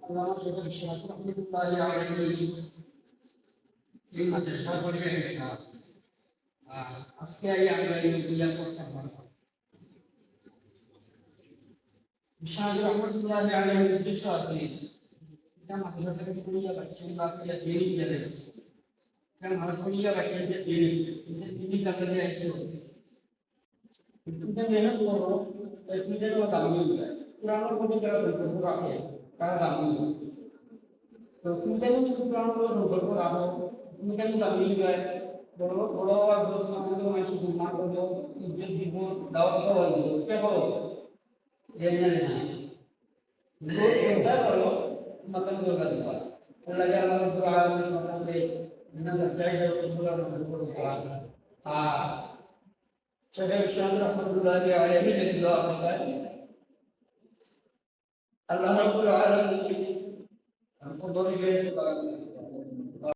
আল্লামা শেখ ইসলাম রহমতুল্লাহি আলাইহি এই মাদ্রাসা পরিবেশনা আজকে আমরা এই ক্রিয়া করতাম শাহ রহমতুল্লাহি আলাইহির উদ্দেশ্য আছে এটা মাদ্রাসা থেকে শুনিয়া বাচ্চাদের বাচ্চারা দেরি গেলে কারণ আমরা শুনিয়া বাচ্চাদের দেরি তিনি কাজে আইছো কিন্তু মেহনত করো তুমি যেন দাম নিয়ে পুরানোর মধ্যে যারা সম্পর্ক রাখে তারা দাম নিয়ে তো তুমি যেন পুরানো সম্পর্ক রাখো তুমি যেন দাম নিয়ে যায় বড় বড় আর বড় আমাদের মানুষ সম্মান করবো ইজ্জত দিব দাওয়াত খাওয়া দিব কে করো জেনে না লোক চিন্তা করো মাতাল করে দিবা আল্লাহ জাল্লাহ রাব্বুল আলামিন মাতালে না চাই যে তোমরা মনে করো শেখ ইসলাম রহমতুল্লাহি আলাইহি যে দোয়া করতেন আল্লাহ রাব্বুল আলামিন हमको बड़ी बेहतर